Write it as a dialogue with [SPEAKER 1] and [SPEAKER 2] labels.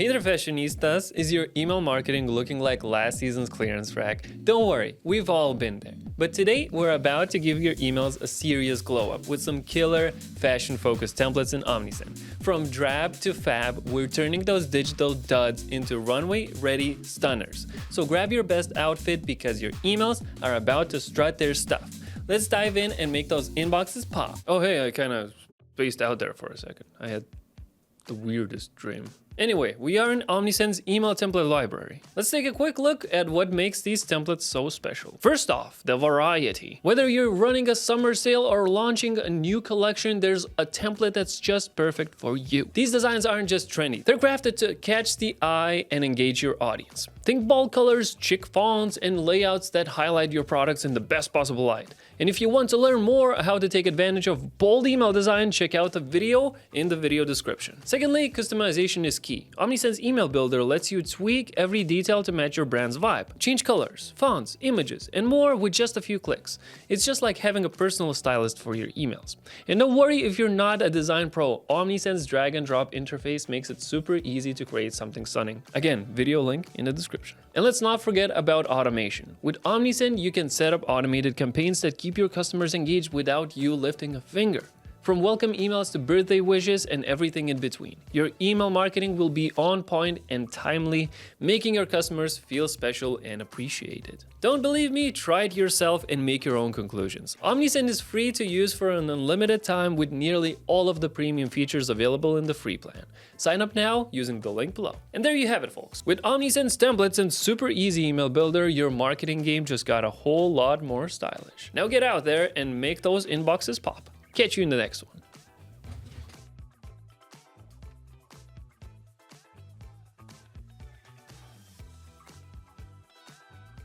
[SPEAKER 1] Hey there fashionistas, is your email marketing looking like last season's clearance rack? Don't worry, we've all been there. But today we're about to give your emails a serious glow up with some killer fashion-focused templates in Omnisend. From drab to fab, we're turning those digital duds into runway-ready stunners. So grab your best outfit because your emails are about to strut their stuff. Let's dive in and make those inboxes pop. Oh hey, I kind of spaced out there for a second. I had the weirdest dream. Anyway, we are in Omnisend's email template library. Let's take a quick look at what makes these templates so special. First off, the variety. Whether you're running a summer sale or launching a new collection, there's a template that's just perfect for you. These designs aren't just trendy, they're crafted to catch the eye and engage your audience. Think bold colors, chic fonts, and layouts that highlight your products in the best possible light. And if you want to learn more how to take advantage of bold email design, check out the video in the video description. Secondly, customization is key. Omnisend's email builder lets you tweak every detail to match your brand's vibe. Change colors, fonts, images, and more with just a few clicks. It's just like having a personal stylist for your emails. And don't worry if you're not a design pro, Omnisend's drag and drop interface makes it super easy to create something stunning. Again, video link in the description. And let's not forget about automation. With Omnisend, you can set up automated campaigns that keep your customers engaged without you lifting a finger. From welcome emails to birthday wishes and everything in between, your email marketing will be on point and timely, making your customers feel special and appreciated. Don't believe me? Try it yourself and make your own conclusions. Omnisend is free to use for an unlimited time with nearly all of the premium features available in the free plan. Sign up now using the link below. And there you have it, folks. With Omnisend's templates and super easy email builder, your marketing game just got a whole lot more stylish. Now get out there and make those inboxes pop. Catch you in the next one.